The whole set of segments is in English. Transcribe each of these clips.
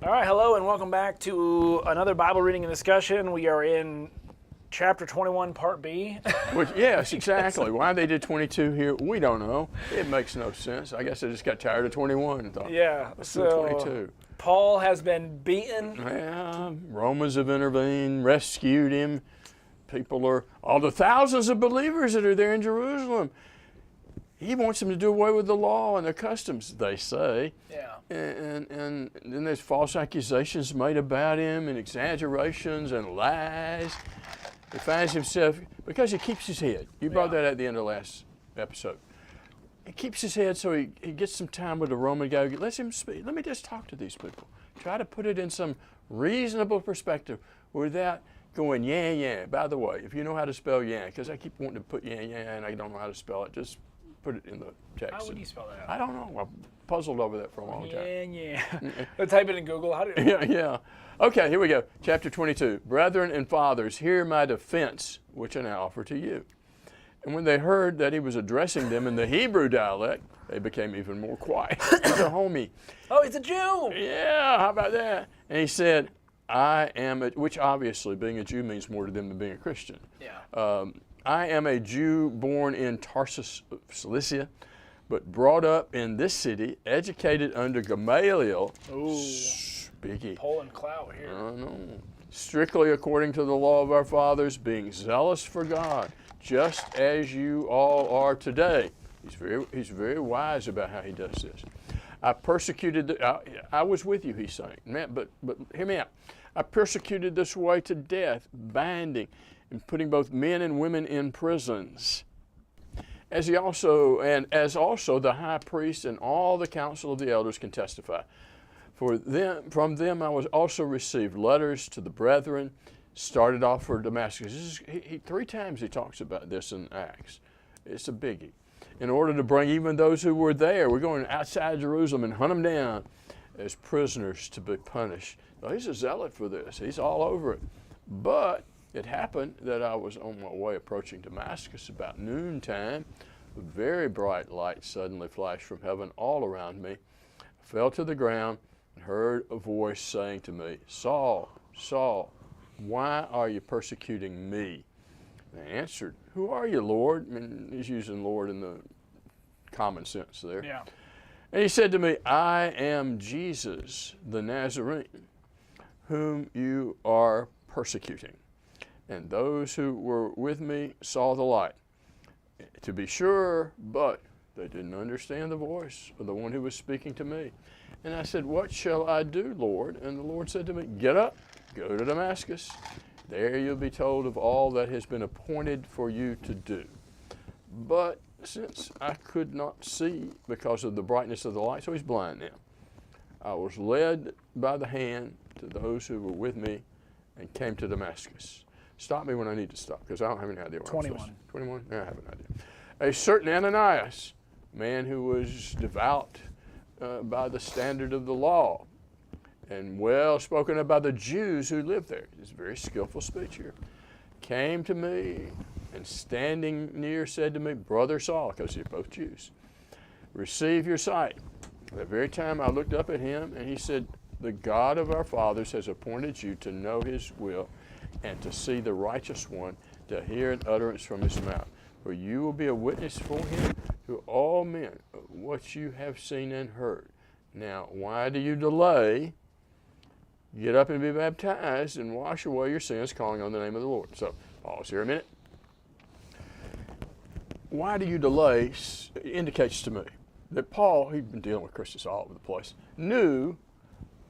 All right, hello and welcome back to another Bible reading and discussion. We are in chapter 21, part B. Which, yes, exactly. Why they did 22 here, we don't know. It makes no sense. I guess I just got tired of 21 and thought, Yeah, let's do 22. Paul has been beaten. Yeah, Romans have intervened, rescued him. People are, all the thousands of believers that are there in Jerusalem, he wants them to do away with the law and the customs, they say. Yeah. And then there's false accusations made about him and exaggerations and lies. He finds himself, because he keeps his head. You brought that at the end of the last episode. He keeps his head so he gets some time with the Roman guy. Let him speak. Let me just talk to these people. Try to put it in some reasonable perspective without going, yeah. By the way, if you know how to spell yeah, because I keep wanting to put yeah, and I don't know how to spell it, just put it in the text. How would you spell that out? I don't know. I puzzled over that for a long time. Yeah. Type it in Google. How do you? Yeah. Okay, here we go. Chapter 22. Brethren and fathers, hear my defense, which I now offer to you. And when they heard that he was addressing them in the Hebrew dialect, they became even more quiet. He's a homie. Oh, he's a Jew. Yeah, how about that? And he said, I am, which obviously being a Jew means more to them than being a Christian. Yeah. I am a Jew born in Tarsus, Cilicia, but brought up in this city, educated under Gamaliel. Ooh. Biggie. Pulling clout here. I know. Strictly according to the law of our fathers, being zealous for God, just as you all are today. He's very wise about how he does this. I persecuted, I was with you, he's saying. Man, but hear me out. I persecuted this way to death, binding and putting both men and women in prisons. As also the high priest and all the council of the elders can testify. From them I was also received letters to the brethren, started off for Damascus. Three times he talks about this in Acts. It's a biggie. In order to bring even those who were there, we're going outside Jerusalem and hunt them down as prisoners to be punished. Now, he's a zealot for this. He's all over it. But it happened that I was on my way approaching Damascus about noontime. A very bright light suddenly flashed from heaven all around me. I fell to the ground and heard a voice saying to me, Saul, Saul, why are you persecuting me? And I answered, who are you, Lord? I mean, he's using Lord in the common sense there. Yeah. And he said to me, I am Jesus, the Nazarene, whom you are persecuting. And those who were with me saw the light. To be sure, but they didn't understand the voice of the one who was speaking to me. And I said, what shall I do, Lord? And the Lord said to me, get up, go to Damascus. There you'll be told of all that has been appointed for you to do. But since I could not see because of the brightness of the light, so he's blind now, I was led by the hand to those who were with me and came to Damascus. Stop me when I need to stop, because I don't have any idea where I'm supposed to. 21? Yeah, I have an idea. A certain Ananias, man who was devout by the standard of the law, and well spoken about the Jews who lived there. It's a very skillful speech here. Came to me and standing near said to me, Brother Saul, because they're both Jews, receive your sight. At the very time I looked up at him and he said, the God of our fathers has appointed you to know his will and to see the righteous one, to hear an utterance from his mouth. For you will be a witness for him to all men of what you have seen and heard. Now, why do you delay? Get up and be baptized and wash away your sins, calling on the name of the Lord. So, pause here a minute. Why do you delay indicates to me that Paul, he'd been dealing with Christians all over the place, knew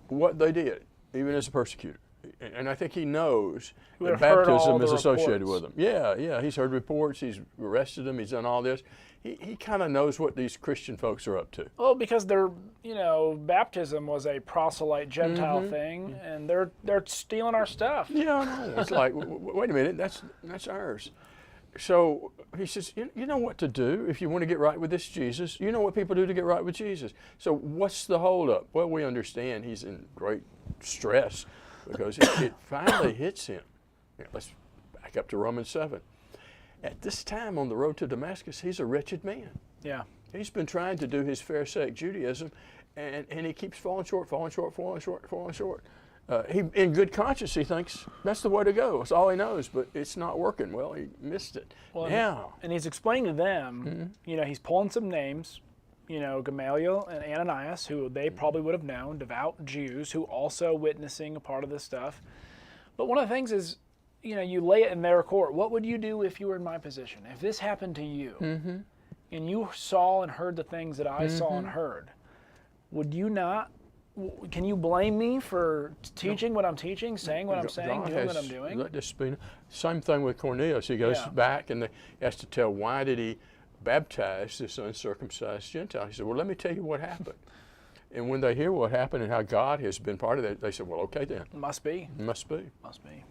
what they did, even as a persecutor. And I think he knows that baptism is associated with them. Yeah, he's heard reports, he's arrested them, he's done all this. He kind of knows what these Christian folks are up to. Well, because baptism was a proselyte Gentile thing, and they're stealing our stuff. Yeah, I know. It's like, wait a minute, that's ours. So he says, you know what to do if you want to get right with this Jesus. You know what people do to get right with Jesus. So what's the holdup? Well, we understand he's in great stress because it finally hits him. Let's back up to Romans 7. At this time on the road to Damascus, he's a wretched man. Yeah. He's been trying to do his Pharisaic Judaism, and he keeps falling short. He, in good conscience, he thinks that's the way to go. It's all he knows, but it's not working. Well, he missed it. Well, Now, and he's explaining to them, he's pulling some names, Gamaliel and Ananias, who they probably would have known, devout Jews who also witnessing a part of this stuff. But one of the things is, you lay it in their court. What would you do if you were in my position? If this happened to you, and you saw and heard the things that I saw and heard, would you not? Can you blame me for teaching what I'm teaching, saying what I'm saying, doing what I'm doing? Let this be. Same thing with Cornelius. He goes back and he has to tell why did he baptize this uncircumcised Gentile. He said, well, let me tell you what happened. And when they hear what happened and how God has been part of that, they said, well, okay then. Must be. Must be. Must be.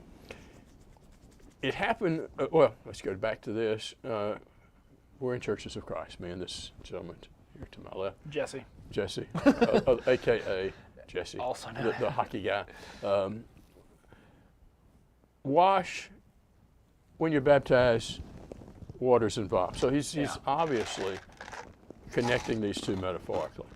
It happened, well, let's go back to this. We're in Churches of Christ, me and this gentleman here to my left. Jesse, a.k.a. Jesse, also known the hockey guy. Wash, when you're baptized, water's involved. So he's obviously connecting these two metaphorically.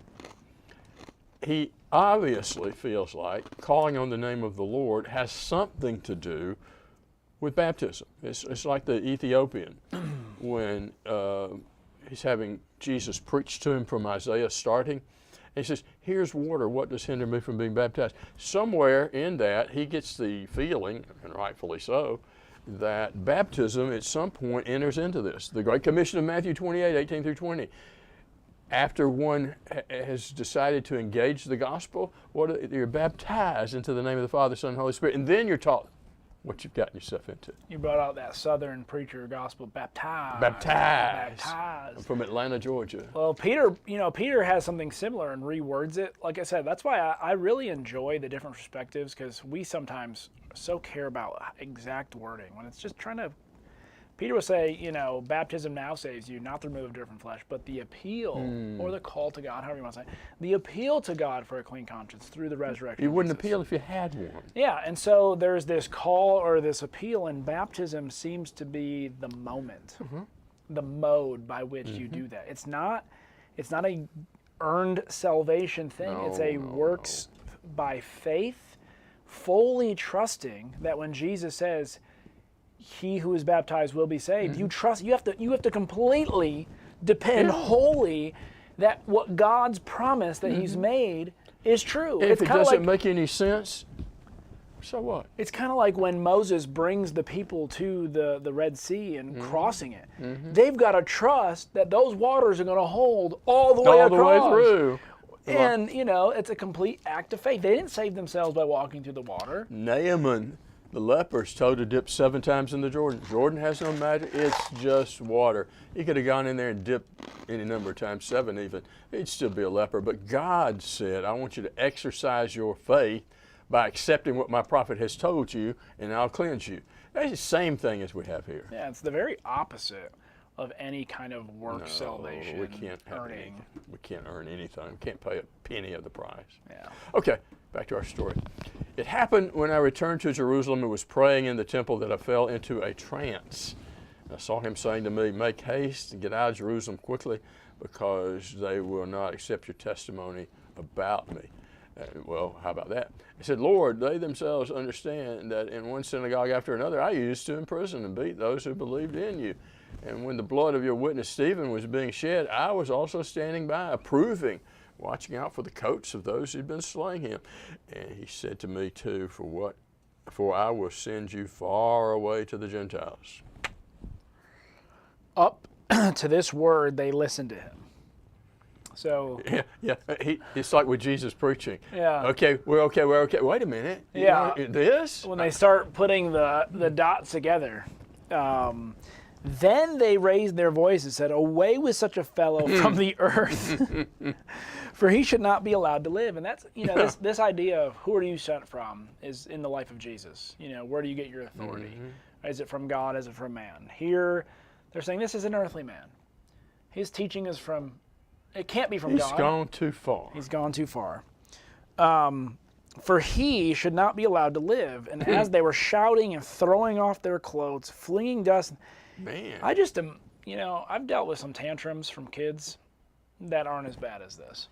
He obviously feels like calling on the name of the Lord has something to do with baptism. It's like the Ethiopian when he's having Jesus preach to him from Isaiah starting. And he says, here's water, what does hinder me from being baptized? Somewhere in that, he gets the feeling, and rightfully so, that baptism at some point enters into this. The Great Commission of Matthew 28, 18 through 20. After one has decided to engage the gospel, you're baptized into the name of the Father, Son, and Holy Spirit, and then you're taught what you've gotten yourself into. You brought out that Southern preacher gospel, baptized. I'm from Atlanta, Georgia. Well, Peter has something similar and rewords it. Like I said, that's why I really enjoy the different perspectives, because we sometimes so care about exact wording when it's just trying to. Peter will say, baptism now saves you, not the removal of dirt from flesh, but the appeal or the call to God, however you want to say it, the appeal to God for a clean conscience through the resurrection. You wouldn't appeal if you had one. Yeah, and so there's this call or this appeal, and baptism seems to be the moment, the mode by which you do that. It's not a earned salvation thing. It's a works by faith, fully trusting that when Jesus says, he who is baptized will be saved. You trust. You have to completely depend wholly that what God's promise that He's made is true. If it doesn't make any sense, so what? It's kind of like when Moses brings the people to the Red Sea and crossing it. They've got to trust that those waters are going to hold all the way across. All the way through. And it's a complete act of faith. They didn't save themselves by walking through the water. Naaman, the leper's told to dip 7 times in the Jordan. Jordan has no magic. It's just water. He could have gone in there and dipped any number of times, 7 even. He'd still be a leper. But God said, I want you to exercise your faith by accepting what my prophet has told you, and I'll cleanse you. That's the same thing as we have here. Yeah, it's the very opposite of any kind of work salvation. We can't have anything. We can't earn anything. We can't pay a penny of the price. Yeah. Okay, back to our story. It happened when I returned to Jerusalem and was praying in the temple that I fell into a trance. I saw him saying to me, make haste and get out of Jerusalem quickly, because they will not accept your testimony about me. Well, how about that? He said, Lord, they themselves understand that in one synagogue after another I used to imprison and beat those who believed in you. And when the blood of your witness Stephen was being shed, I was also standing by, approving, watching out for the coats of those who'd been slaying him. And he said to me too, for I will send you far away to the Gentiles. Up to this word, they listened to him. So yeah. It's like with Jesus preaching. Yeah. Okay, we're okay. Wait a minute. Yeah. This? When they start putting the dots together, then they raised their voice and said, away with such a fellow from the earth, for he should not be allowed to live. And that's, this idea of who are you sent from is in the life of Jesus. Where do you get your authority? Is it from God? Is it from man? Here, they're saying this is an earthly man. His teaching is from, it can't be from God. He's gone too far. He's gone too far. For he should not be allowed to live. And as they were shouting and throwing off their clothes, flinging dust, man, I just am, I've dealt with some tantrums from kids that aren't as bad as this.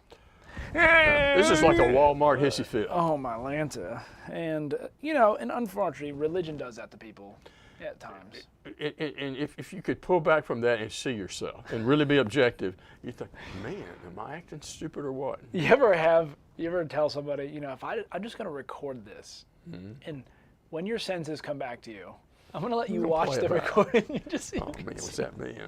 This is like a Walmart hissy fit. Oh, my Lanta. And, and unfortunately, religion does that to people at times. And if you could pull back from that and see yourself and really be objective, you think, man, am I acting stupid or what? You ever tell somebody, if I'm just going to record this, and when your senses come back to you, I'm going to let you gonna watch play the it back. recording. You just see. Oh man, what's that mean?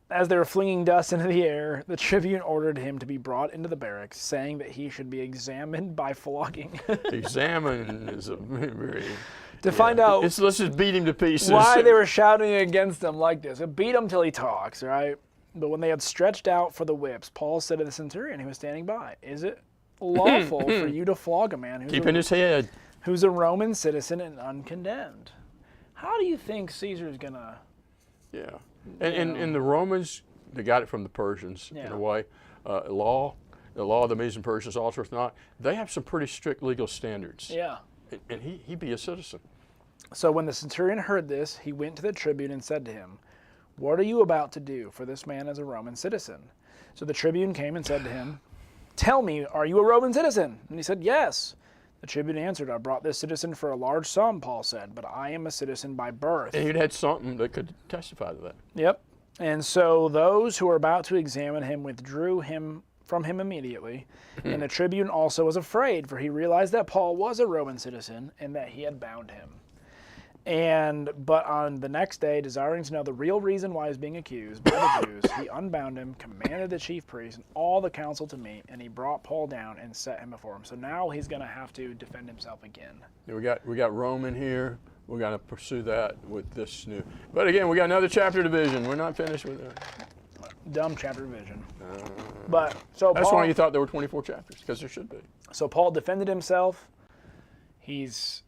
As they were flinging dust into the air, the tribune ordered him to be brought into the barracks, saying that he should be examined by flogging. Examine is a very to find out let's just beat him to pieces. why they were shouting against him like this. Beat him till he talks, right? But when they had stretched out for the whips, Paul said to the centurion who was standing by, "Is it lawful for you to flog a man keep in his head. who's a Roman citizen and uncondemned?" How do you think Caesar's gonna? Yeah, and the Romans, they got it from the Persians in Yeah. a way. The law of the Medes and Persians, also not. They have some pretty strict legal standards. Yeah. And he'd be a citizen. So when the centurion heard this, he went to the tribune and said to him, "What are you about to do? For this man is a Roman citizen." So the tribune came and said to him, "Tell me, are you a Roman citizen?" And he said, "Yes." The tribune answered, "I brought this citizen for a large sum," Paul said, "but I am a citizen by birth." And he'd had something that could testify to that. Yep. And so those who were about to examine him withdrew him from him immediately. And the tribune also was afraid, for he realized that Paul was a Roman citizen and that he had bound him. But on the next day, desiring to know the real reason why he was being accused by the Jews, he unbound him, commanded the chief priests and all the council to meet, and he brought Paul down and set him before him. So now he's going to have to defend himself again. We got Rome in here. We're going to pursue that with this new. But again, we got another chapter division. We're not finished with it. Dumb chapter division. That's Paul, why you thought there were 24 chapters, because there should be. So Paul defended himself.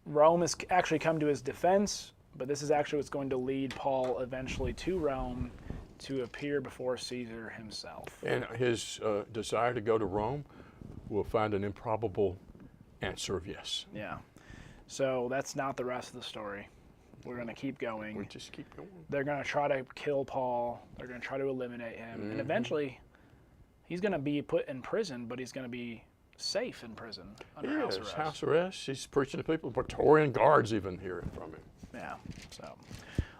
Rome has actually come to his defense, but this is actually what's going to lead Paul eventually to Rome to appear before Caesar himself. And his desire to go to Rome will find an improbable answer of yes. Yeah. So that's not the rest of the story. We're going to keep going. We just keep going. They're going to try to kill Paul. They're going to try to eliminate him. And eventually, he's going to be put in prison, but he's going to be safe in prison under house arrest. House arrest. He's preaching to people. Praetorian guards even hearing from him. Yeah. So,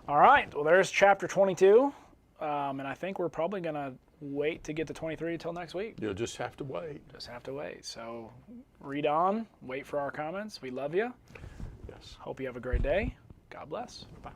all right. Well, there's chapter 22. And I think we're probably going to wait to get to 23 until next week. You'll just have to wait. Just have to wait. So read on. Wait for our comments. We love you. Yes. Hope you have a great day. God bless. Bye.